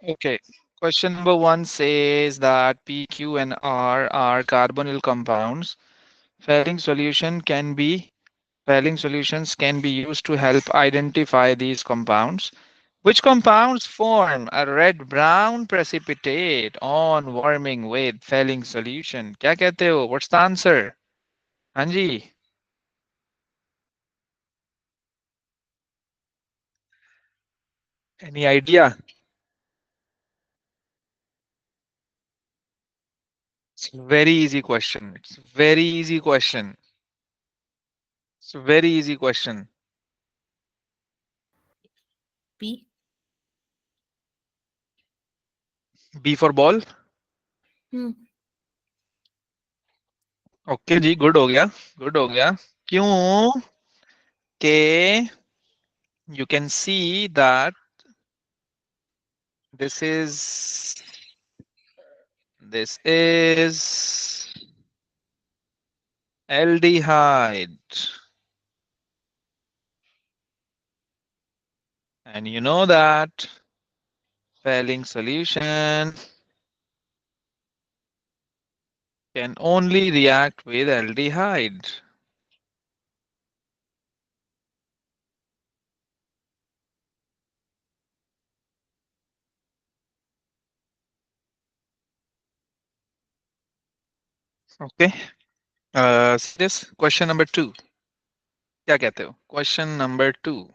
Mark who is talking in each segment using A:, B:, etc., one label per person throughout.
A: Okay. Question number one says that P, Q, and R are carbonyl compounds. Failing solution can be Failing solutions can be used to help identify these compounds. Which compounds form a red-brown precipitate on warming with failing solution? क्या कहते हो? What's the answer? हाँ जी. Any idea? It's a very easy question. It's a very easy question. It's a very easy question.
B: P.
A: B for ball.
B: Hmm.
A: Okay जी, good हो गया. Good हो गया. क्यों के you can see that this is this is aldehyde, and you know that failing solution can only react with aldehyde. Okay. See this question number two. क्या कहते हो? Question number two.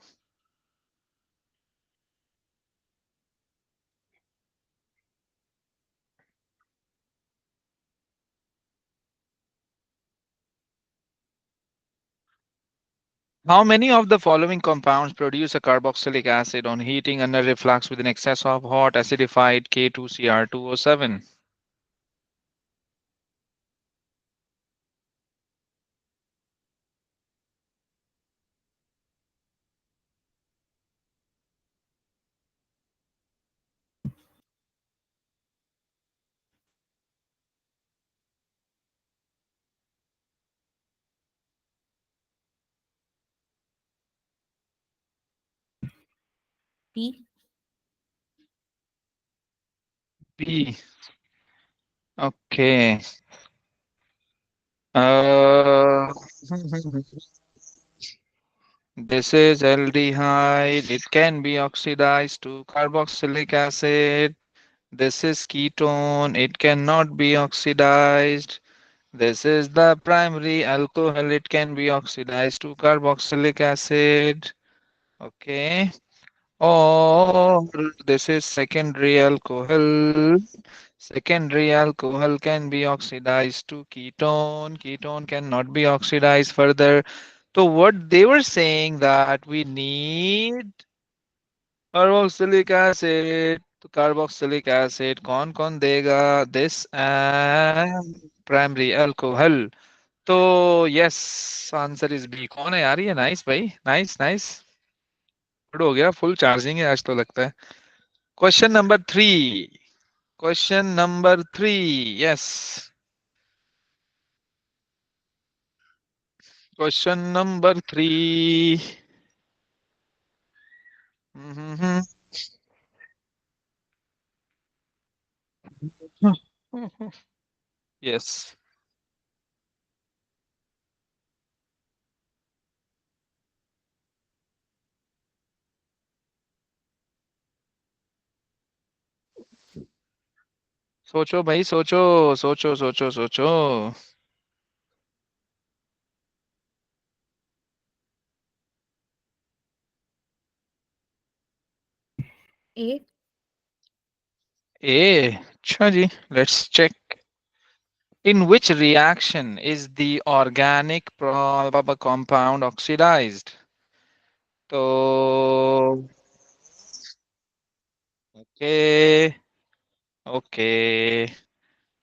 A: How many of the following compounds produce a carboxylic acid on heating under reflux with an excess of hot acidified K2Cr2O7?
B: P.
A: B. Okay. Uh, this is aldehyde. It can be oxidized to carboxylic acid. This is ketone. It cannot be oxidized. This is the primary alcohol. It can be oxidized to carboxylic acid. Okay. Or this is secondary alcohol. Secondary alcohol can be oxidized to ketone. Ketone cannot be oxidized further. So what they were saying that we need carboxylic acid. तो carboxylic acid कौन देगा? This and primary alcohol. तो yes, answer is B. कौन है यार ये? Nice भाई, nice nice. Good हो गया. फुल चार्जिंग है आज तो लगता है. Question number three. Question number three. Yes. Question number three. Yes. सोचो भाई, सोचो सोचो सोचो सोचो.
B: A.
A: ए. अच्छा जी, let's check. In which reaction is the organic compound oxidized? तो okay, okay.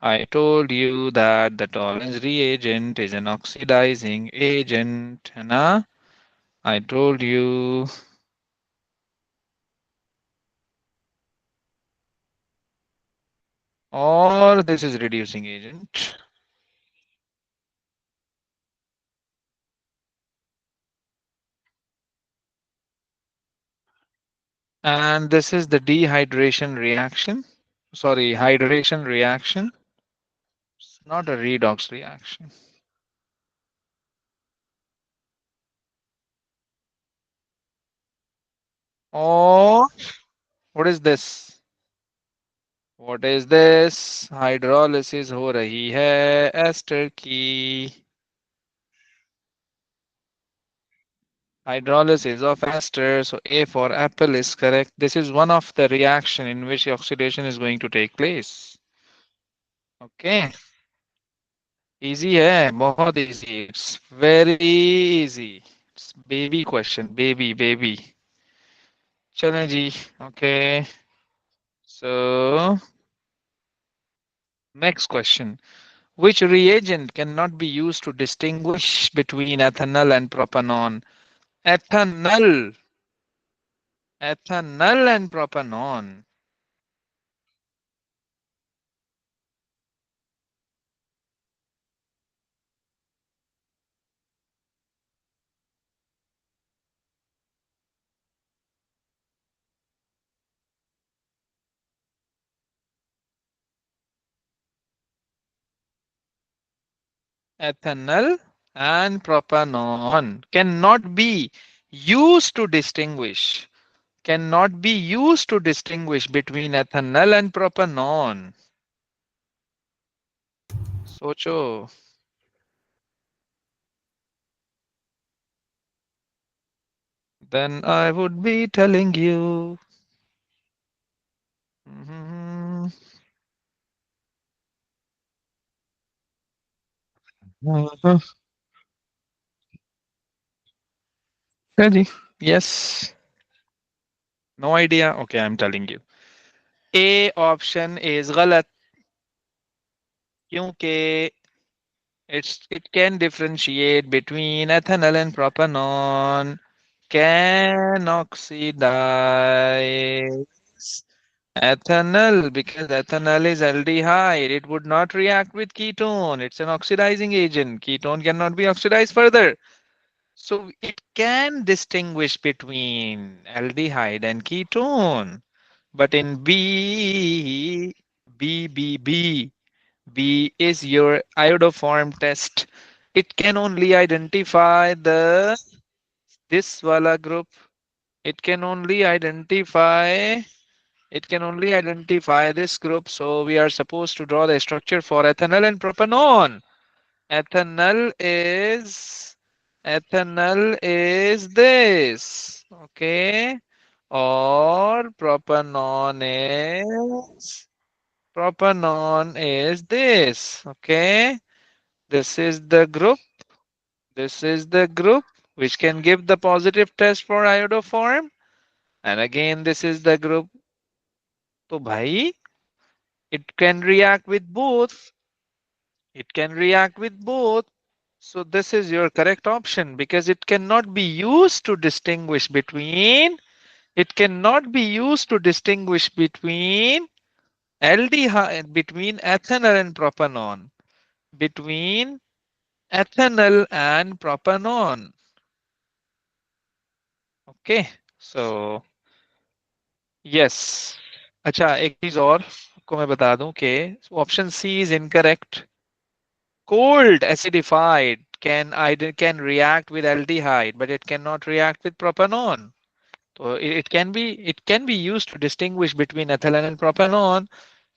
A: I told you that the tolerance reagent is an oxidizing agent, है ना? I told you. Or this is reducing agent. And this is the dehydration reaction. Sorry, hydration reaction. It's not a redox reaction. Or what is this? What is this? Hydrolysis हो रही है ester की. Hydrolysis of ester. So A for apple is correct. This is one of the reaction in which oxidation is going to take place. Okay. Easy है, बहुत easy. It's very easy. It's baby question, baby. चलें जी. Okay. So next question. Which reagent cannot be used to distinguish between ethanol and propanol? Ethanol. Ethanol and propanol. Ethanol and propanol cannot be used to distinguish. Cannot be used to distinguish between ethanol and propanol. सोचो. Then I would be telling you. Mhm. Mhm. Ready? Yes. No idea. Okay, I'm telling you. A option is गलत क्योंकि it can differentiate between ethanol and propanol. Can oxidize ethanol because ethanol is aldehyde. It would not react with ketone. It's an oxidizing agent. Ketone cannot be oxidized further. So it can distinguish between aldehyde and ketone. But in B is your iodoform test. It can only identify the this wala group. It can only identify this group. So we are supposed to draw the structure for ethanol and propanol. Ethanol is ethanol is this. Okay. Or propanol is this. Okay. This is the group. This is the group which can give the positive test for iodoform. And again, this is the group. So, bhai, it can react with both. It can react with both. So this is your correct option because it cannot be used to distinguish between aldehyde between ethanol and propanol. Between ethanol and propanol. Okay. So yes. अच्छा एक चीज और आपको मैं बता दूं कि option C is incorrect. Cold acidified can react with aldehyde, but it cannot react with propanol. So it can be used to distinguish between ethylene and propanol.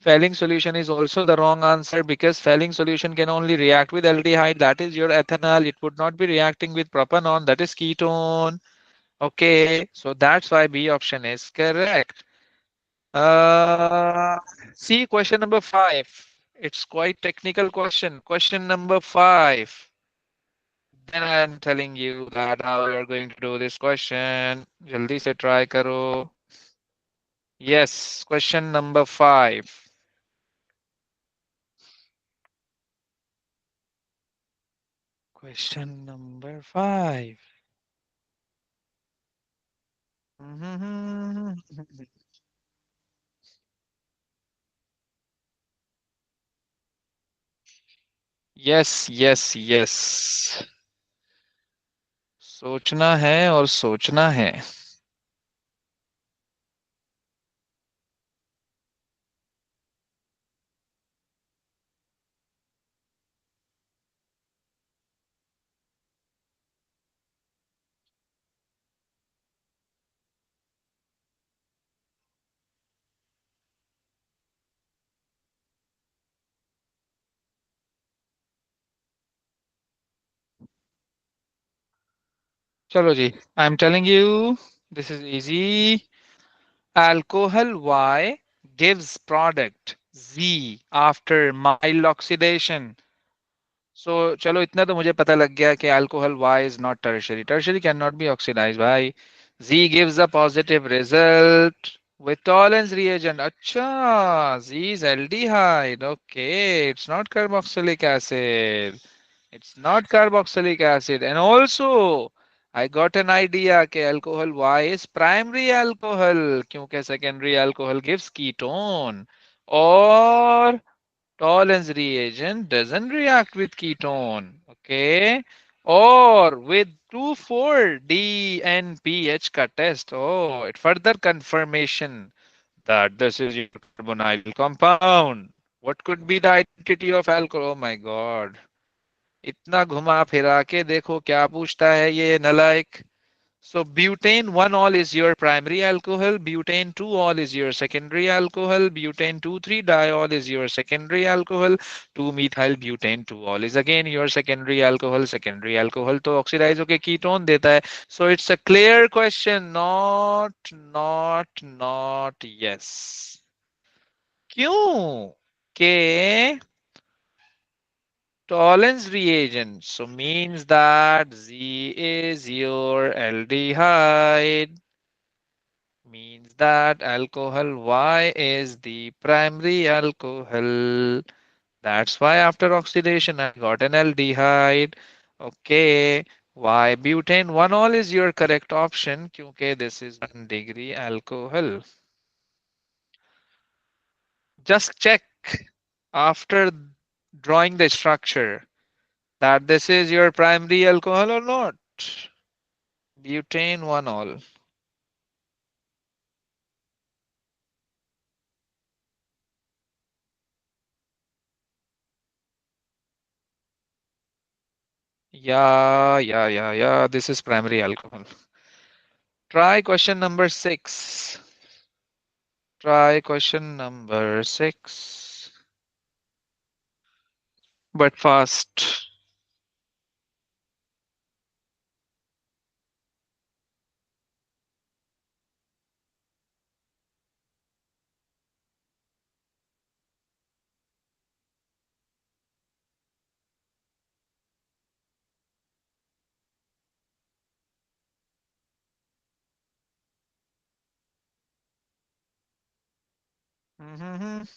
A: Failing solution is also the wrong answer because failing solution can only react with aldehyde. That is your ethanol. It would not be reacting with propanol. That is ketone. Okay, so that's why B option is correct. Uh, See question number 5. It's quite technical question. Question number 5. Then I am telling you that how we are going to do this question. जल्दी से try करो. Yes, question number 5. Question number 5. Mhm. Yes. सोचना है और सोचना है. Chalo ji, I'm telling you, this is easy. Alcohol Y gives product Z after mild oxidation. So चलो इतना तो मुझे पता लग गया कि alcohol Y is not tertiary. Tertiary cannot be oxidized भाई. Z gives a positive result with tolerance reagent. अच्छा, Z is aldehyde. Okay, it's not carboxylic acid. It's not carboxylic acid. And also, I got an idea कि alcohol Y is primary alcohol क्योंकि secondary alcohol gives ketone. Or Tollens reagent doesn't react with ketone, okay? Or with 2,4-DNPH ka test. Oh, it further confirmation that this is your carbonyl compound. What could be the identity of alcohol? Oh my God. इतना घुमा फिरा के देखो क्या पूछता है ये नलायक. So butane 1-ol is your primary alcohol, butane 2-ol is your secondary alcohol, butane 2,3-diol is your secondary alcohol, 2-methyl butane 2-ol is again your secondary alcohol. Secondary alcohol तो oxidize होके ketone देता है. So it's a clear question, not yes. क्यों? के Tollens reagent, so means that Z is your aldehyde. Means that alcohol Y is the primary alcohol. That's why after oxidation I got an aldehyde. Okay. Y butane 1-ol is your correct option क्योंकि this is 1 degree alcohol. Just check after drawing the structure that this is your primary alcohol or not. Butane 1-ol. Yeah. This is primary alcohol. Try question number 6. Try question number 6. But fast. Mhm.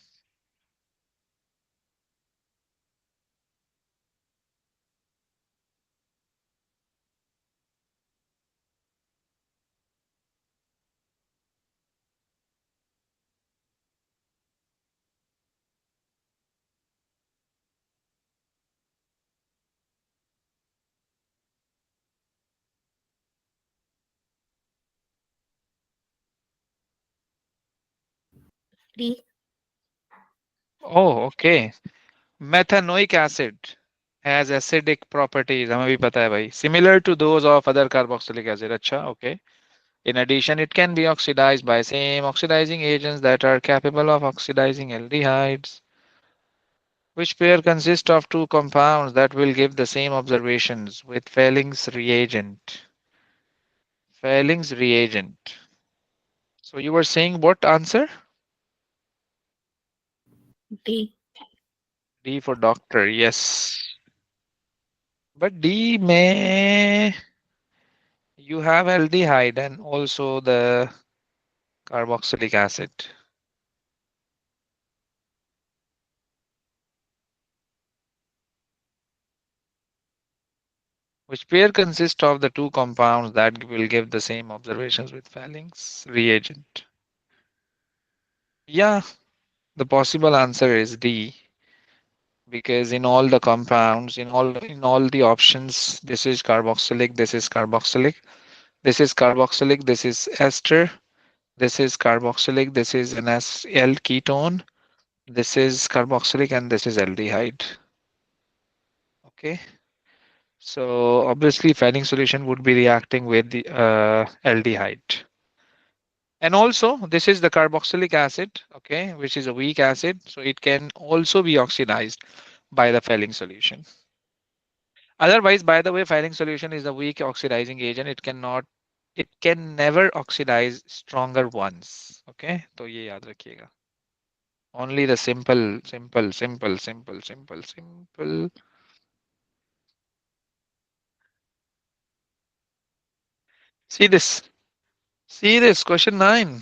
B: D.
A: Oh, okay. Methanoic acid has acidic properties. हमें भी पता है भाई. Similar to those of other carboxylic acid. अच्छा, okay. In addition, it can be oxidized by same oxidizing agents that are capable of oxidizing aldehydes. Which pair consists of two compounds that will give the same observations with Fehling's reagent? Fehling's reagent. So you were saying what answer?
B: D.
A: D for doctor. Yes. But D may you have aldehyde and also the carboxylic acid. Which pair consists of the two compounds that will give the same observations with Fehling's reagent? Yeah, the possible answer is D. Because in all the compounds, in all the options, this is carboxylic, this is carboxylic, this is carboxylic, this is ester, this is carboxylic, this is an L ketone, this is carboxylic, and this is aldehyde. Okay, so obviously Fanning solution would be reacting with the aldehyde. And also this is the carboxylic acid, okay, which is a weak acid, so it can also be oxidized by the Fehling solution. Otherwise, by the way, Filling solution is a weak oxidizing agent. It can never oxidize stronger ones. Okay, तो ये याद रखिएगा. Only the simple. See this. See this. Question 9.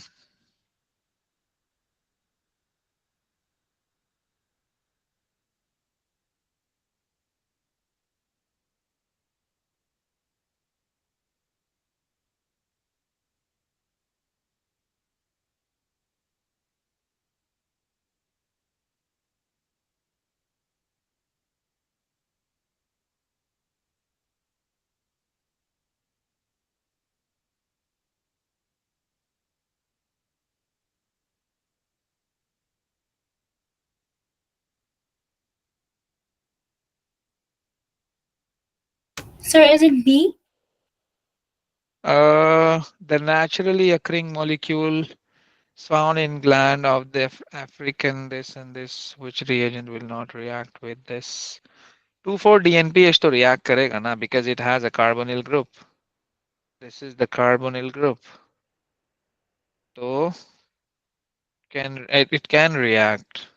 B: Sir, is it B?
A: The naturally occurring molecule is found in gland of the African this and this, which reagent will not react with this. 2,4-DNPH to react करेगा ना because it has a carbonyl group. This is the carbonyl group. So it can react.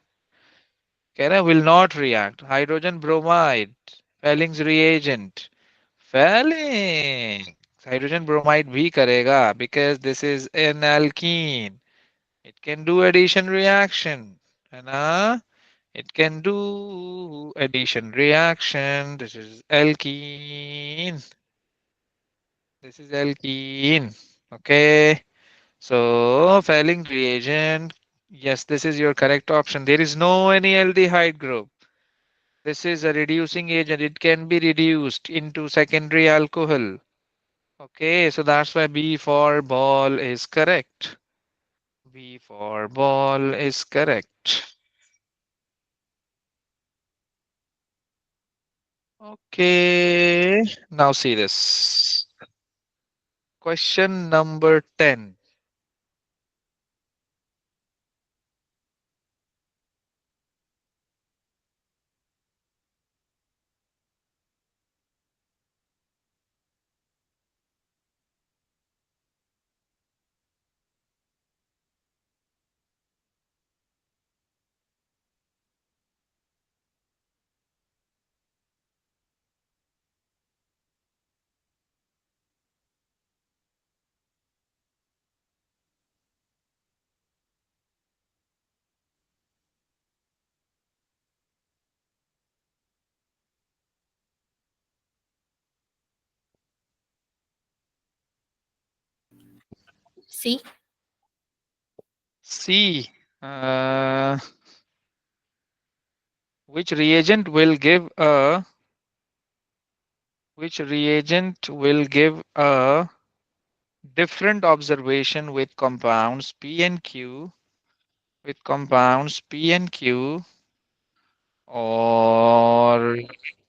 A: Kera will not react. Hydrogen bromide. Felling's reagent. Felling. Hydrogen bromide भी करेगा because this is an alkene. It can do addition reaction. है ना? It can do addition reaction. This is alkene. This is alkene. Okay. So Felling reagent. Yes, this is your correct option. There is no any aldehyde group. This is a reducing agent. It can be reduced into secondary alcohol. Okay, so that's why B for ball is correct. B for ball is correct. Okay, now see this. Question number 10.
B: C.
A: C. Uh, which reagent will give a which reagent will give a different observation with compounds P and Q or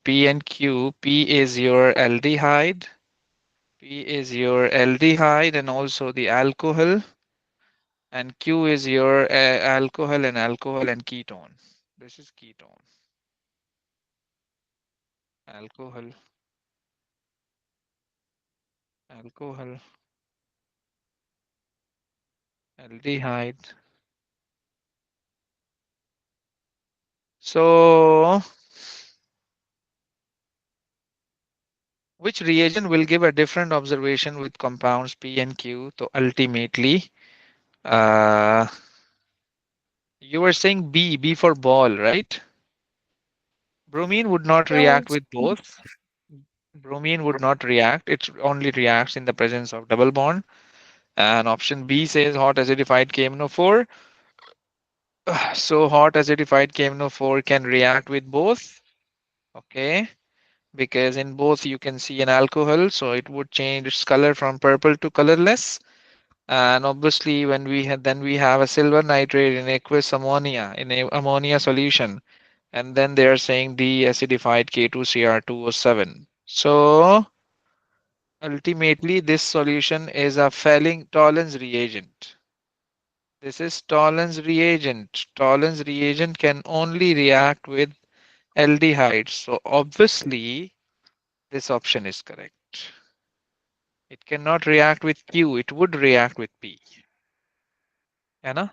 A: P and Q. P is your aldehyde. P is your aldehyde and also the alcohol, and Q is your alcohol and ketone. This is ketone, alcohol, alcohol, aldehyde. So, which reagent will give a different observation with compounds P and Q? So ultimately, uh, you were saying B for ball, right? Bromine would not
B: No,
A: react
B: it's
A: with
B: B.
A: both. Bromine would not react. It only reacts in the presence of double bond. And option B says hot acidified KMNO4. So hot acidified KMNO4 can react with both. Okay. Because in both you can see an alcohol, so it would change its color from purple to colorless. And obviously, when we have a silver nitrate in aqueous ammonia in a ammonia solution, and then they are saying deacidified K2Cr2O7. So ultimately, this solution is a Fehling Tollens reagent. This is Tollens reagent. Tollens reagent can only react with aldehydes. So obviously, This option is correct. It cannot react with Q, it would react with P. है ना?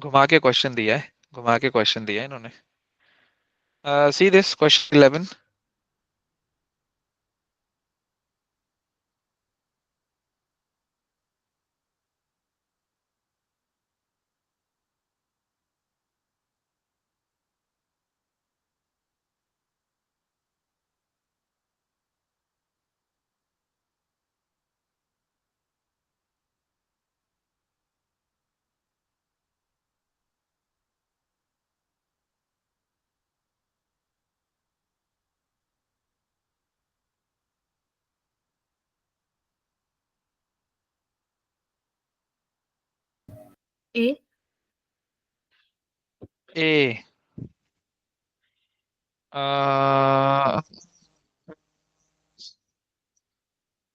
A: घुमा के question दिया है, घुमा के question दिया है इन्होंने. See this question 11.
B: A.
A: A. Uh,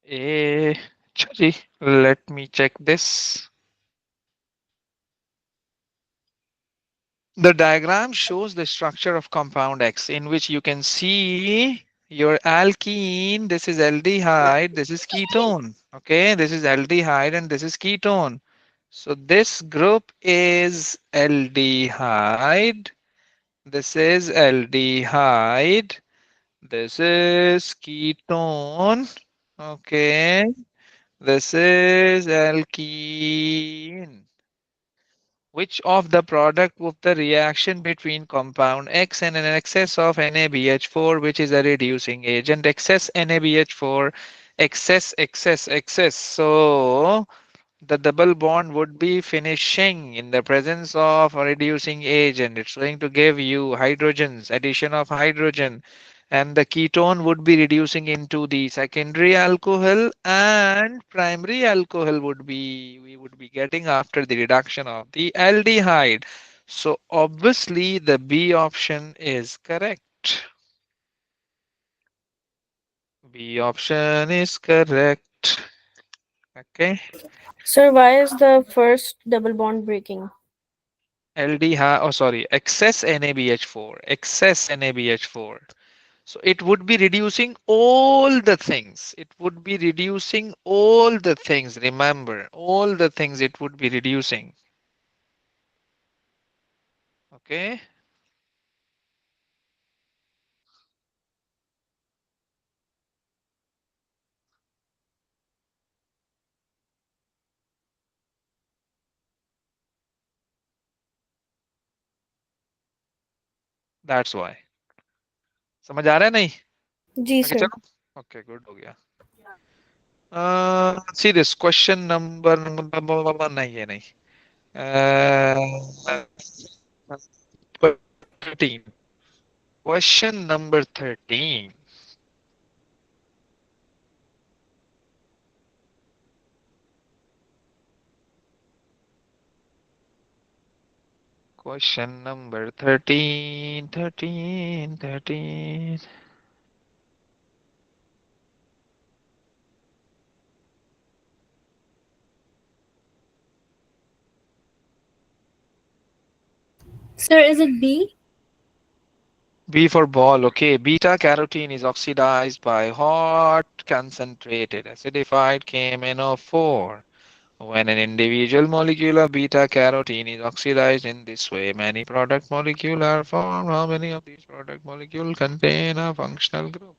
A: A. अच्छा जी, let me check this. The diagram shows the structure of compound X in which you can see your alkene. This is aldehyde, this is ketone. Okay, this is aldehyde and this is ketone. So this group is aldehyde. This is aldehyde. This is ketone. Okay, this is alkene. Which of the product of the reaction between compound X and an excess of NaBH4, which is a reducing agent, excess NaBH4, excess. So the double bond would be finishing in the presence of a reducing agent. It's going to give you hydrogens, addition of hydrogen, and the ketone would be reducing into the secondary alcohol, and primary alcohol would be we would be getting after the reduction of the aldehyde. So obviously the B option is correct. B option is correct. Okay.
B: Sir, why is the first double bond breaking?
A: Aldehyde, oh sorry, excess NaBH4, excess NaBH4. So it would be reducing all the things. It would be reducing all the things. Remember, all the things it would be reducing. Okay, that's why. समझ आ रहा है नहीं?
B: जी
A: आगे
B: sir.
A: चलो. Okay, good हो गया. See this question number नहीं ये नहीं. Uh, 13. Question number 13. Question number 13, 13, 13.
B: Sir, is it B?
A: B for ball, okay. Beta carotene is oxidized by hot concentrated acidified KMnO4. When an individual molecule of beta carotene is oxidized in this way, many product molecules are formed. How many of these product molecules contain a functional group?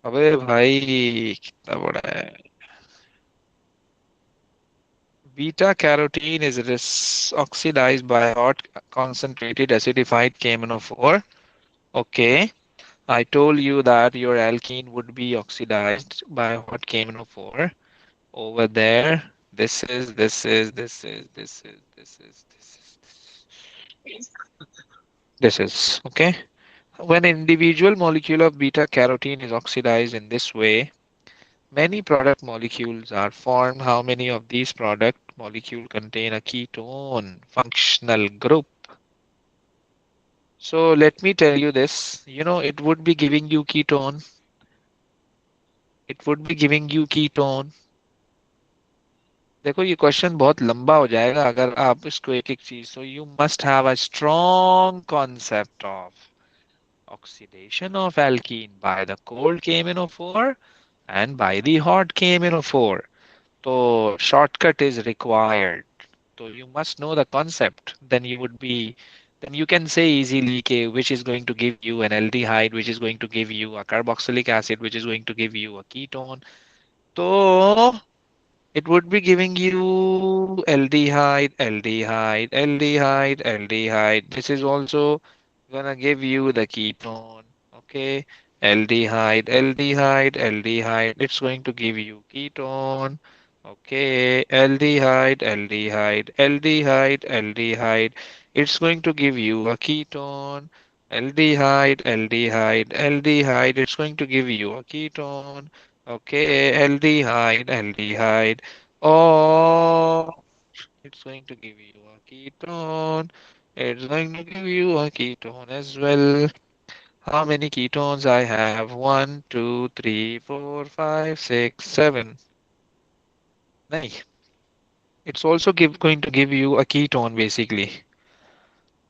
A: अबे भाई कितना बड़ा है. Beta carotene is oxidized by hot concentrated acidified KMnO4. Okay. I told you that your alkene would be oxidized by hot KMnO4 over there. This is okay. When an individual molecule of beta carotene is oxidized in this way, many product molecules are formed. How many of these product molecules contain a ketone functional group? So let me tell you this. It would be giving you ketone. It would be giving you ketone. देखो ये question बहुत लंबा हो जाएगा अगर आप इसको एक एक चीज. So you must have a strong concept of Oxidation of alkene by the cold KMnO4 and by the hot KMnO4. So shortcut is required. So you must know the concept. Then you can say easily which is going to give you an aldehyde, which is going to give you a carboxylic acid, which is going to give you a ketone. So it would be giving you aldehyde, aldehyde, aldehyde, aldehyde. This is also gonna give you the ketone. Okay. Aldehyde, aldehyde, aldehyde. It's going to give you ketone. Okay. Aldehyde, aldehyde, aldehyde, aldehyde. It's going to give you a ketone. Aldehyde, aldehyde, aldehyde. It's going to give you a ketone. Okay, aldehyde, aldehyde. Oh, it's going to give you a ketone. It's going to give you a ketone as well. How many ketones I have? One, two, three, four, five, six, seven. Nahi. It's also going to give you a ketone basically.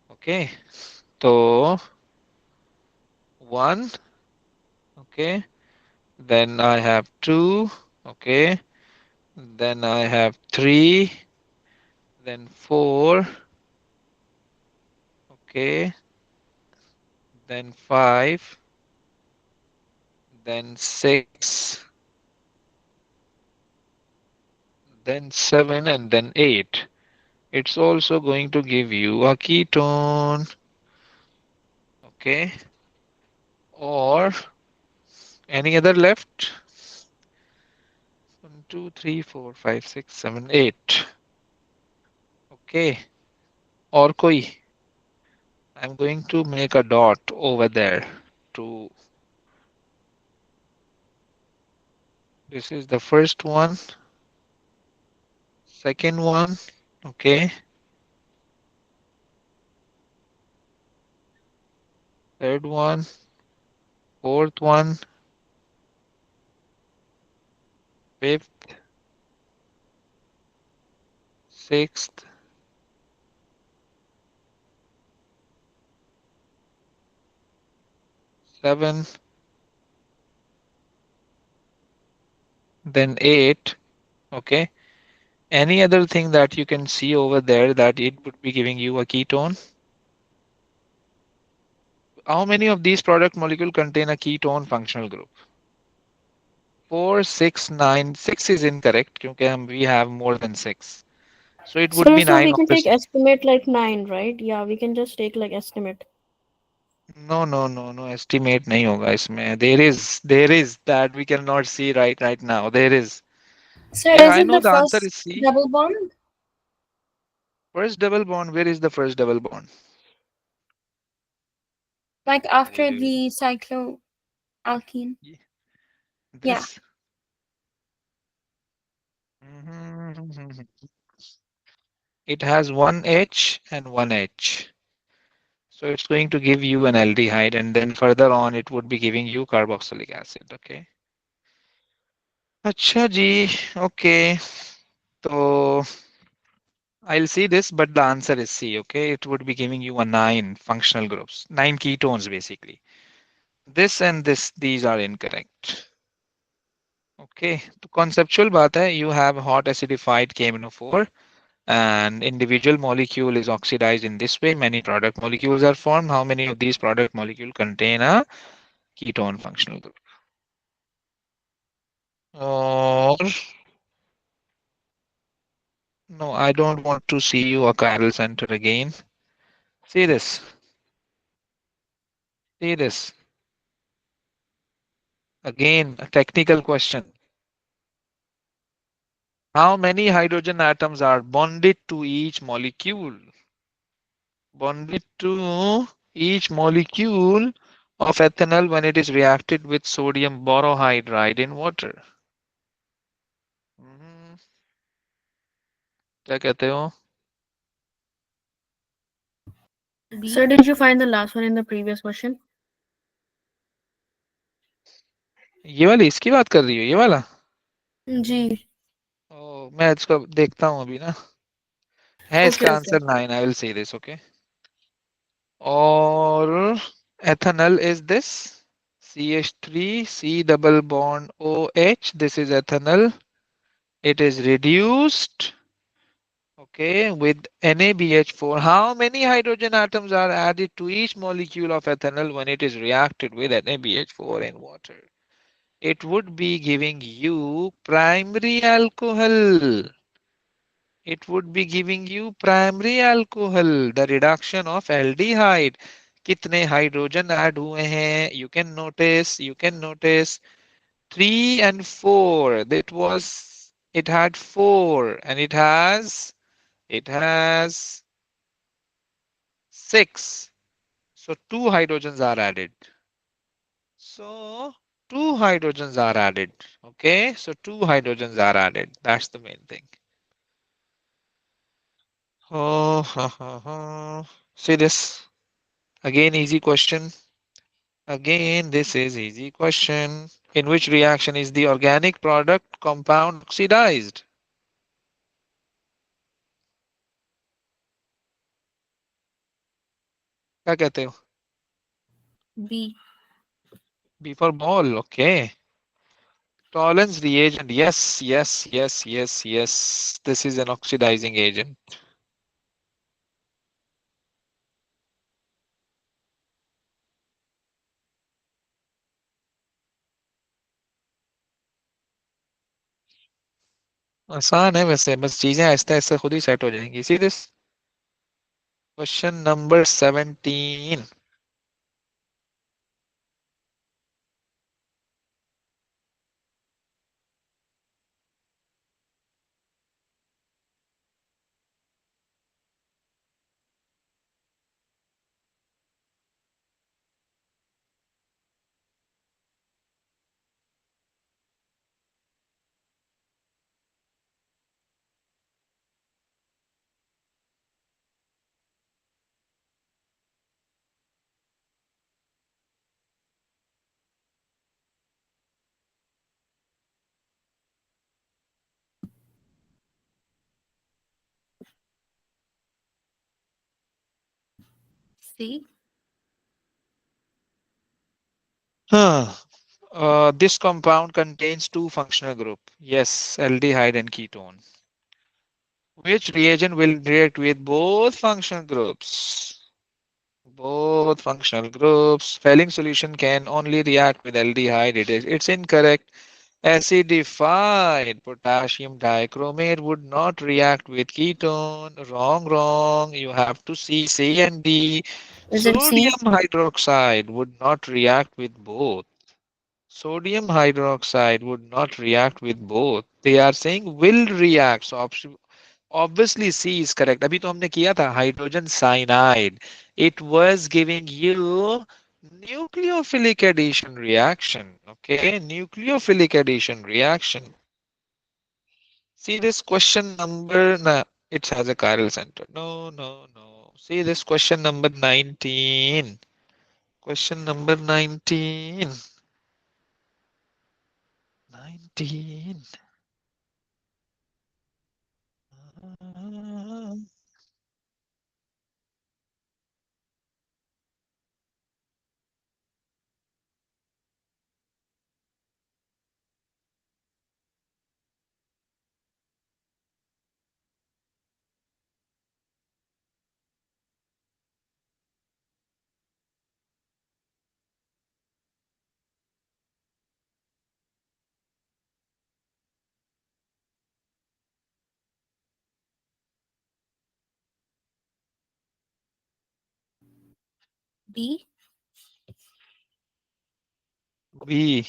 A: Okay, so one. Okay, then I have two. Okay, then I have three. Then four. Okay, then 5, then 6, then 7, and then 8. It's also going to give you a ketone. Okay, or any other left? 1, 2, 3, 4, 5, 6, 7, 8. Okay, or koi. I'm going to make a dot over there. To this is the first one, second one. Okay, third one, fourth one, fifth, sixth, seven, then 8. Okay. Any other thing that you can see over there that it would be giving you a ketone? How many of these product molecule contain a ketone functional group? 4, 6, 9. 6 is incorrect because we have more than 6. So it would be
B: So
A: 9
B: we can take
A: obviously.
B: estimate like 9, right? Yeah, we can just take like estimate.
A: No, no, no, no. Estimate nahi hoga isme. There is that we cannot see right now. There is.
C: Sir,
A: Yeah,
C: is
A: I
C: it
A: know
C: the
A: the answer
C: first
A: is C.
C: double bond?
A: First double bond. Where is the first double bond?
C: Like after
A: There.
C: the cycloalkene?
A: Ye-
C: Yeah.
A: This. Mhm. It has one H and one H. So it's going to give you an aldehyde, and then further on it would be giving you carboxylic acid. Okay. अच्छा जी. Okay. So I'll see this, but the answer is C. Okay. It would be giving you a 9 functional groups, 9 ketones basically. This and this, these are incorrect. Okay. तो conceptual बात है. You have hot acidified KMnO4 and individual molecule is oxidized in this way. Many product molecules are formed. How many of these product molecule contain a ketone functional group? Or no, I don't want to see you a chiral center again. See this. See this. Again, a technical question. How many hydrogen atoms are bonded to each molecule? Bonded to each molecule of ethanol when it is reacted with sodium borohydride in water. हम्म, क्या कहते हो?
C: B.
B: Sir, did you find the last one in the previous question?
A: ये वाली इसकी बात कर रही हो? ये वाला?
B: G.
A: ओ, मैं इसको देखता हूँ अभी ना. है
B: Okay,
A: इसका
B: okay.
A: Answer 9. I will say this. Okay. और Ethanol is this CH3 C double bond OH. This is ethanol. It is reduced, okay, with NaBH4. How many hydrogen atoms are added to each molecule of ethanol when it is reacted with NaBH4 in water? It would be giving you primary alcohol. It would be giving you primary alcohol, the reduction of aldehyde. कितने hydrogen add हुए हैं? You can notice 3 and 4. It had 4 and it has 6. So two hydrogens are added. So two hydrogens are added. Okay, so two hydrogens are added. That's the main thing. Oh, ha, ha, ha. See this again, easy question. Again, this is easy question. In which reaction is the organic product compound oxidized? क्या कहते हो?
B: B.
A: B for ball. Okay. Tollens reagent. Yes, yes, yes, yes, yes. This is an oxidizing agent. आसान है वैसे, बस चीजें आहिस्ता आहिस्ता खुद ही set हो जाएंगी. See this? Question number 17.
B: C.
A: Huh. This compound contains two functional group. Yes, aldehyde and ketone. Which reagent will react with both functional groups? Both functional groups. Failing solution can only react with aldehyde. It's incorrect. Acidified potassium dichromate would not react with ketone. Wrong, wrong. You have to see C and D.
B: Is it C?
A: Sodium hydroxide would not react with both. Sodium hydroxide would not react with both. They are saying will react. So option obviously C is correct. अभी तो हमने किया था hydrogen cyanide. It was giving you nucleophilic addition reaction. Okay, nucleophilic addition reaction. See this question number. No, it has a chiral center. No, no, no. See this question number 19. Question number 19. 19.
B: B.
A: B.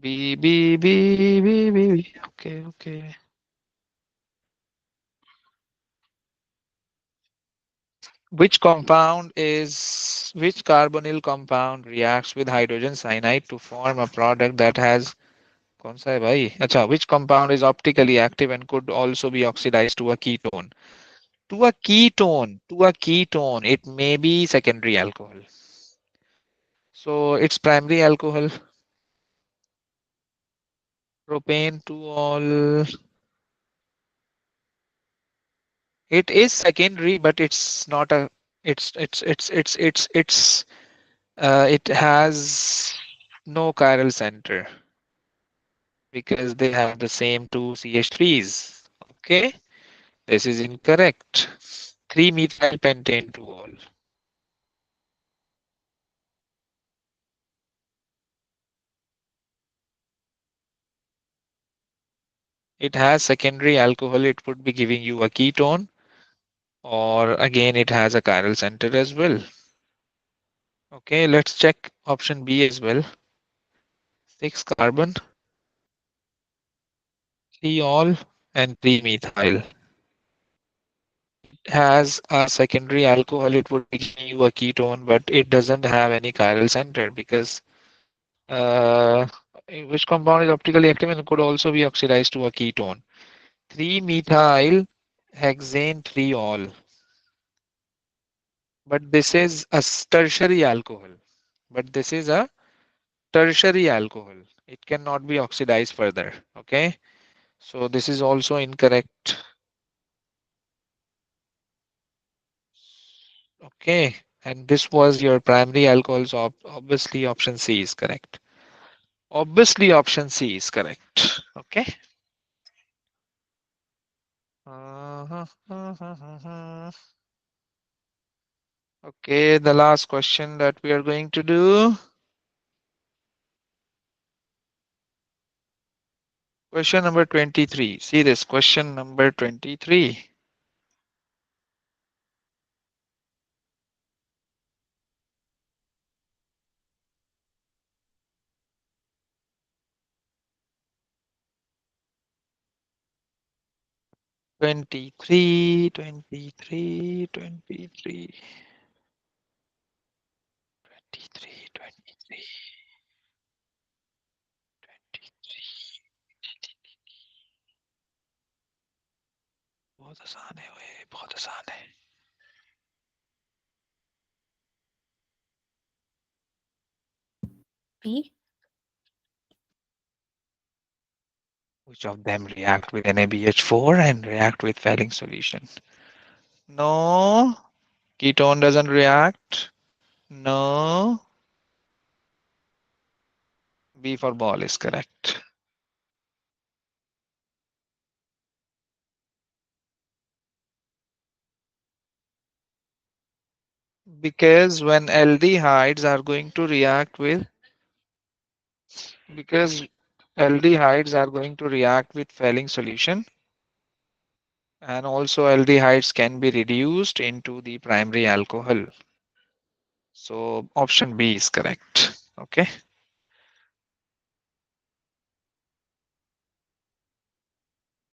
A: B, B, B, B, B, B. Okay, okay. Which carbonyl compound reacts with hydrogen cyanide to form a product that has कौन सा है भाई? अच्छा, which compound is optically active and could also be oxidized to a ketone? To a ketone, it may be secondary alcohol. So it's primary alcohol, propane to all. It is secondary, but it's not a it has no chiral center because they have the same two CH3s. Okay, this is incorrect. 3-methyl pentane 2-ol. It has secondary alcohol, it would be giving you a ketone, or again it has a chiral center as well. Okay, let's check option B as well. 6 carbon, 3 ol, and 3 methyl. Has a secondary alcohol, it would be giving you a ketone, but it doesn't have any chiral center because uh, which compound is optically active and could also be oxidized to a ketone. 3-methyl hexane 3-ol. But this is a tertiary alcohol. But this is a tertiary alcohol. It cannot be oxidized further. Okay. So this is also incorrect. Okay. And this was your primary alcohol. So obviously option C is correct. Obviously option C is correct. Okay. Okay. The last question that we are going to do. Question number 23. See this question number 23. 23, 23, 23, 23, 23, 23. बहुत आसान है वो, बहुत आसान है.
B: B.
A: Which of them react with NaBH4 and react with Fehling solution? No, ketone doesn't react. No, B for ball is correct. Because when aldehydes are going to react with, because aldehydes are going to react with Fehling solution, and also aldehydes can be reduced into the primary alcohol. So option B is correct. Okay.